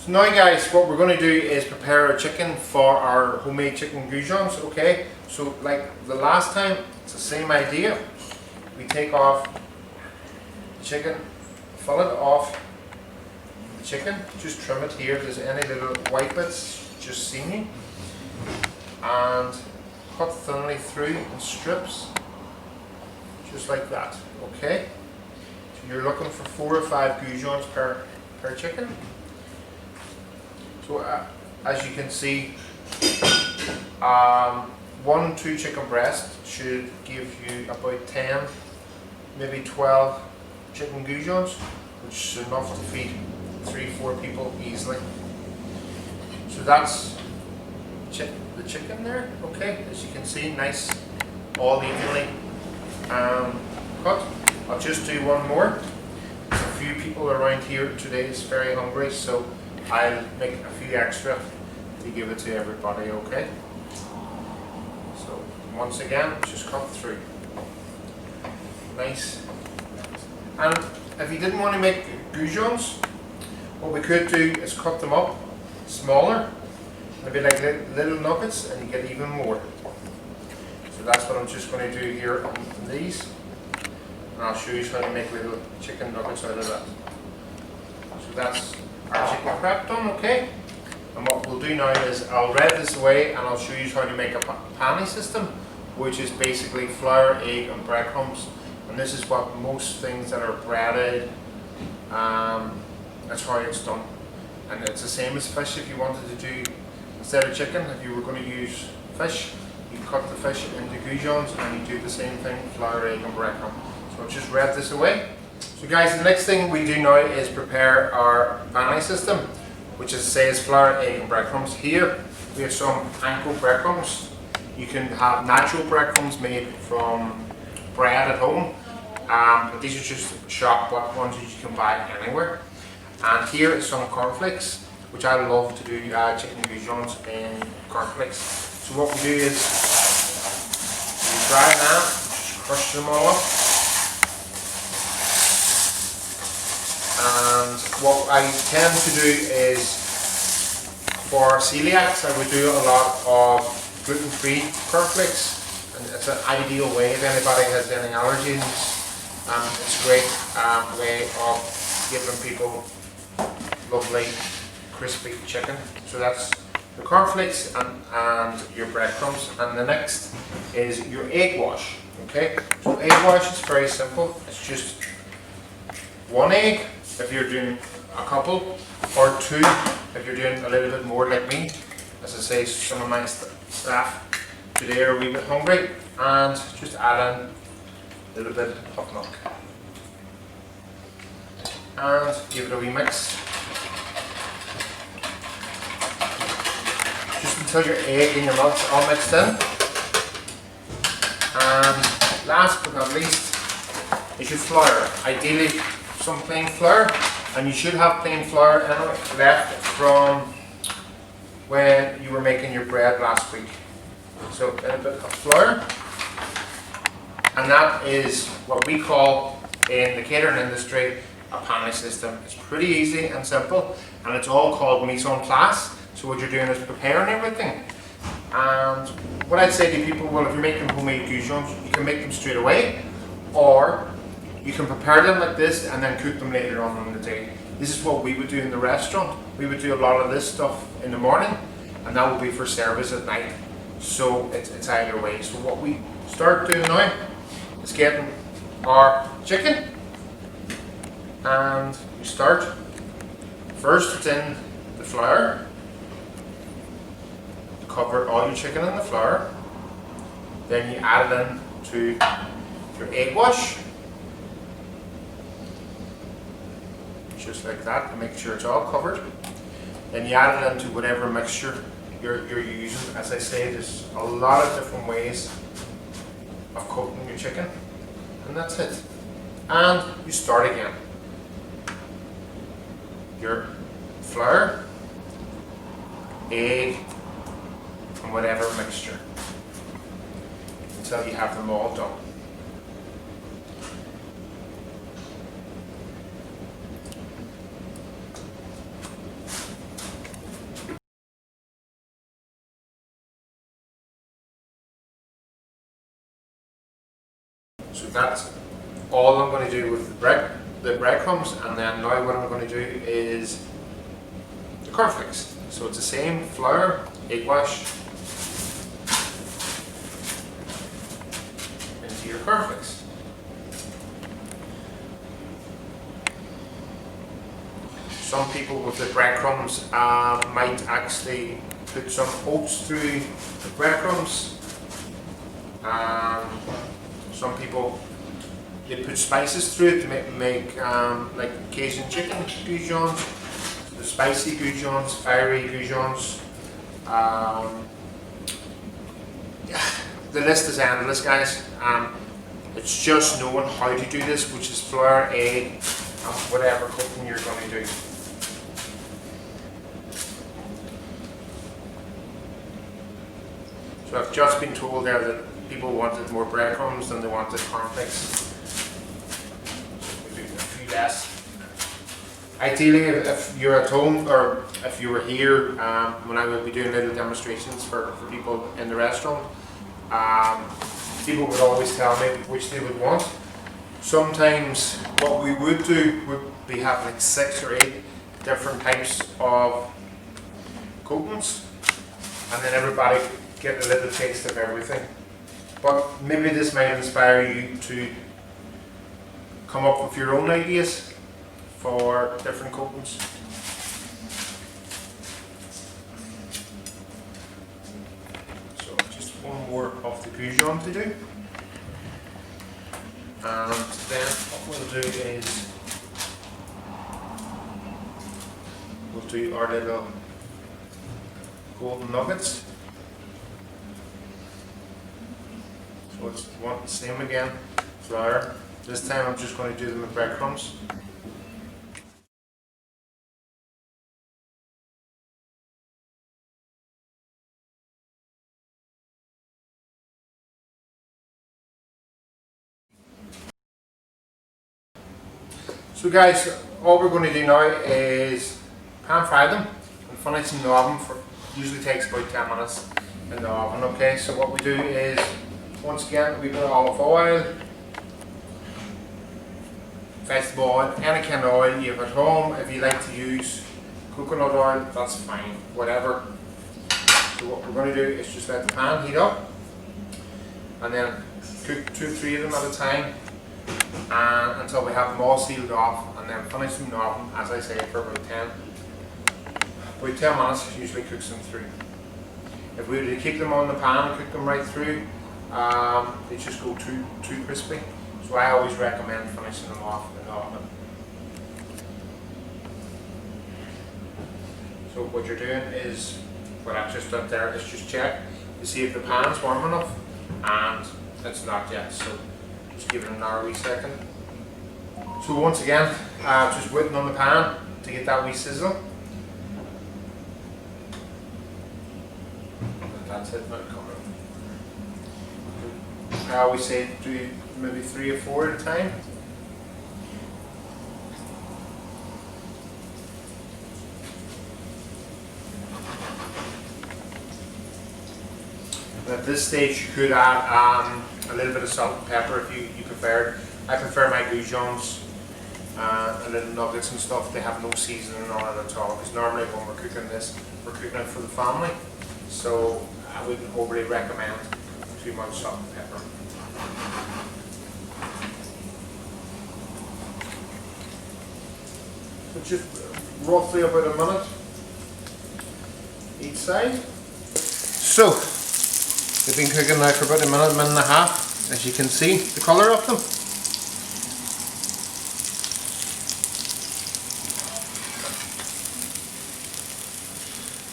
So now guys, what we're going to do is prepare our chicken for our homemade chicken goujons, okay? So like the last time, it's the same idea. We take off the chicken, fill it off the chicken, just trim it here if there's any little white bits, just seeing, and cut thinly through in strips, just like that, okay? So you're looking for 4 or 5 goujons per chicken. So as you can see, 1-2 chicken breasts should give you about 10, maybe 12 chicken goujons, which is enough to feed 3-4 people easily. So that's the chicken there, okay, as you can see, nice, all evenly cut. I'll just do one more. A few people around here today is very hungry, so I'll make a few extra to give it to everybody, okay? So once again, just cut through. Nice. And if you didn't want to make goujons, what we could do is cut them up smaller, maybe like little nuggets, and you get even more. So that's what I'm just going to do here on these. And I'll show you how to make little chicken nuggets out of that. So that's our chicken prep done, okay? And what we'll do now is I'll rev this away and I'll show you how to make a pani system, which is basically flour, egg and breadcrumbs. And this is what most things that are breaded, that's how it's done. And it's the same as fish. If you wanted to do, instead of chicken, if you were going to use fish, you cut the fish into goujons and you do the same thing, flour, egg and breadcrumb. So I'll just rev this away. So guys, the next thing we do now is prepare our pani system, which says flour, egg and breadcrumbs. Here we have some panko breadcrumbs. You can have natural breadcrumbs made from bread at home, but these are just shop ones that you can buy anywhere. And here is some cornflakes, which I love to do chicken goujons in cornflakes. So what we do is we dry them, just crush them all up. And what I tend to do is, for celiacs, I would do a lot of gluten-free cornflakes, and it's an ideal way if anybody has any allergies. It's a great way of giving people lovely crispy chicken. So that's the cornflakes and your breadcrumbs. And the next is your egg wash. Okay, so egg wash is very simple. It's just 1 egg if you're doing a couple, or 2 if you're doing a little bit more like me. As I say, some of my staff today are a wee bit hungry, and just add in a little bit of milk and give it a wee mix just until your egg and your milk's all mixed in. And last but not least is your flour. Ideally some plain flour, and you should have plain flour left from when you were making your bread last week. So a little bit of flour, and that is what we call in the catering industry a pani system. It's pretty easy and simple, and it's all called mise en place. So what you're doing is preparing everything. And what I'd say to people, well, if you're making homemade goujons, you can make them straight away, or you can prepare them like this and then cook them later on in the day. This is what we would do in the restaurant. We would do a lot of this stuff in the morning, and that would be for service at night. So it's either way. So what we start doing now is getting our chicken, and you start first. It's in the flour. Cover all your chicken in the flour. Then you add it in to your egg wash, just like that, to make sure it's all covered. Then you add it into whatever mixture you're using. As I say, there's a lot of different ways of cooking your chicken, and that's it. And you start again. Your flour, egg, and whatever mixture until you have them all done. that's all I'm going to do with the breadcrumbs, and then now what I'm going to do is the cornflakes. So it's the same flour, egg wash into your cornflakes. Some people with the breadcrumbs might actually put some oats through the breadcrumbs. Some people, they put spices through it to make like Cajun chicken goujons, the spicy goujons, fiery goujons. Yeah, the list is endless, guys. It's just knowing how to do this, which is flour, egg, and whatever cooking you're going to do. So I've just been told there that people wanted more breadcrumbs than they wanted cornflakes. Maybe a few less. Ideally, if you're at home or if you were here when I would be doing little demonstrations for people in the restaurant, people would always tell me which they would want. Sometimes what we would do would be have like 6 or 8 different types of coatings, and then everybody get a little taste of everything. But maybe this might inspire you to come up with your own ideas for different coatings. So just one more of the Goujon to do. And then what we'll do is we'll do our little golden nuggets. So it's one same again, flour. This time I'm just going to do them with breadcrumbs. So guys, all we're going to do now is pan fry them and finish them in the oven for, usually takes about 10 minutes in the oven, okay? So what we do is, once again, we put olive oil, vegetable oil, any kind of oil you have at home. If you like to use coconut oil, that's fine, whatever. So what we're going to do is just let the pan heat up and then cook 2 or 3 of them at a time, and until we have them all sealed off, and then finish them in the oven, as I say, for about 10 minutes usually cooks them through. If we were to keep them on the pan and cook them right through, they just go too crispy. So I always recommend finishing them off in the oven. So what you're doing is, what I've just done there is just check to see if the pan's warm enough, and it's not yet. So just give it another wee second. So once again, just waiting on the pan to get that wee sizzle. And that's it now coming. I always say do maybe 3 or 4 at a time. And at this stage you could add a little bit of salt and pepper if you prefer. I prefer my Goujons and little nuggets and stuff, they have no seasoning on it at all, because normally when we're cooking this, we're cooking it for the family. So I wouldn't overly recommend too much salt and pepper. So just roughly about a minute each side. So they've been cooking now for about a minute and a half. As you can see, the colour of them.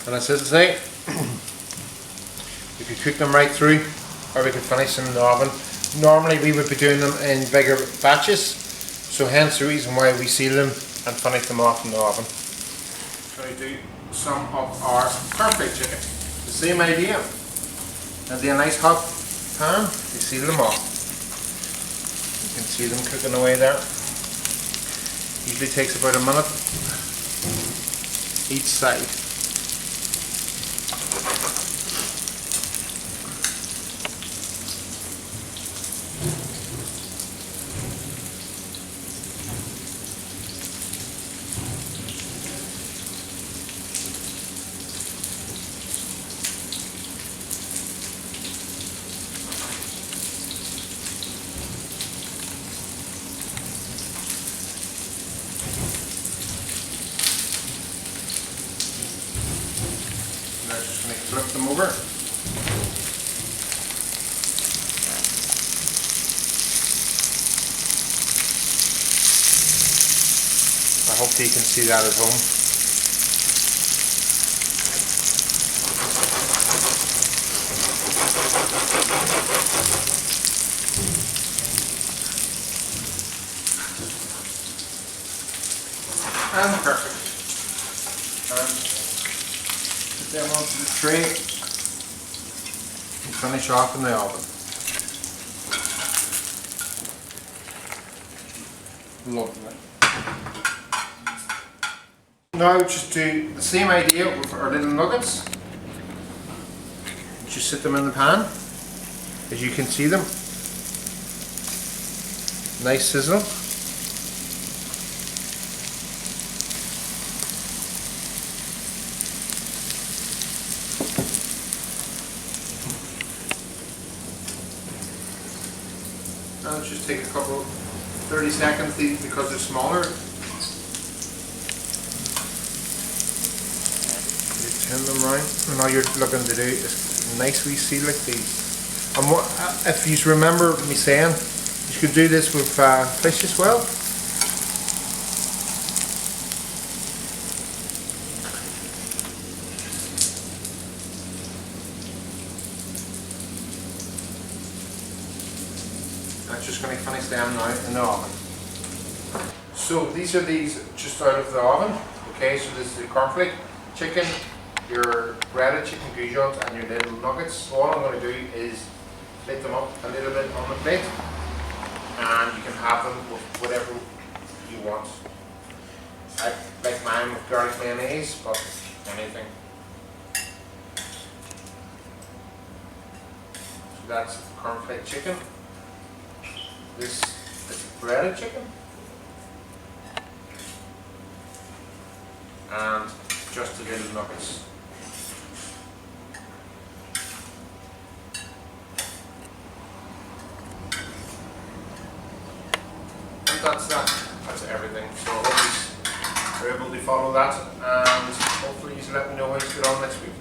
And as I say, we could cook them right through, or we could finish them in the oven. Normally we would be doing them in bigger batches, so hence the reason why we seal them and finish them off in the oven. So I do some of our cornflake chicken. The same idea. And then a nice hot pan, we seal them off. You can see them cooking away there. Usually takes about a minute each side. Now just going to flip them over. I hope you can see that at home. And perfect. And put them onto the tray and finish off in the oven. Lovely. Now just do the same idea with our little nuggets. Just sit them in the pan, as you can see them. Nice sizzle. And just take a couple 30 seconds because they're smaller. You turn them round, and all you're looking to do is nice wee seal like these. And what, if you remember me saying, you could do this with fish as well. I'm just going to finish them now in the oven. So these are just out of the oven. Okay, so this is the cornflake chicken, your breaded chicken goujons, and your little nuggets. So all I'm going to do is plate them up a little bit on the plate, and you can have them with whatever you want. I like mine with garlic mayonnaise, but anything. So that's cornflake chicken. This is breaded chicken, and just the little nuggets. And that's everything. So I hope you're able to follow that, and hopefully you let me know how you get on next week.